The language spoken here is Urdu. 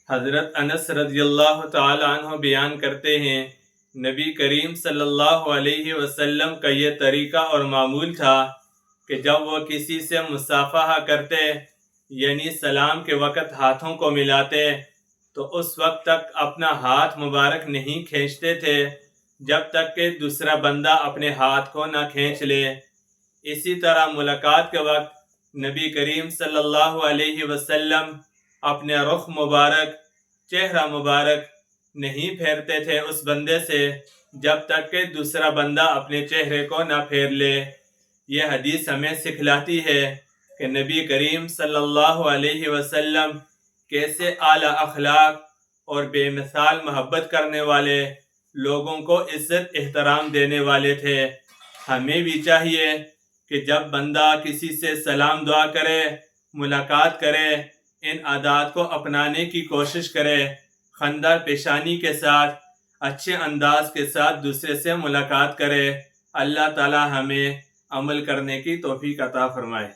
حضرت انس رضی اللہ تعالی عنہ بیان کرتے ہیں، نبی کریم صلی اللہ علیہ وسلم کا یہ طریقہ اور معمول تھا کہ جب وہ کسی سے مصافحہ کرتے یعنی سلام کے وقت ہاتھوں کو ملاتے تو اس وقت تک اپنا ہاتھ مبارک نہیں کھینچتے تھے جب تک کہ دوسرا بندہ اپنے ہاتھ کو نہ کھینچ لے۔ اسی طرح ملاقات کے وقت نبی کریم صلی اللہ علیہ وسلم اپنے رخ مبارک، چہرہ مبارک نہیں پھیرتے تھے اس بندے سے جب تک کہ دوسرا بندہ اپنے چہرے کو نہ پھیر لے۔ یہ حدیث ہمیں سکھلاتی ہے کہ نبی کریم صلی اللہ علیہ وسلم کیسے اعلیٰ اخلاق اور بے مثال محبت کرنے والے، لوگوں کو عزت احترام دینے والے تھے۔ ہمیں بھی چاہیے کہ جب بندہ کسی سے سلام دعا کرے، ملاقات کرے، ان عادات کو اپنانے کی کوشش کرے، خندہ پیشانی کے ساتھ، اچھے انداز کے ساتھ دوسرے سے ملاقات کرے۔ اللہ تعالی ہمیں عمل کرنے کی توفیق عطا فرمائے۔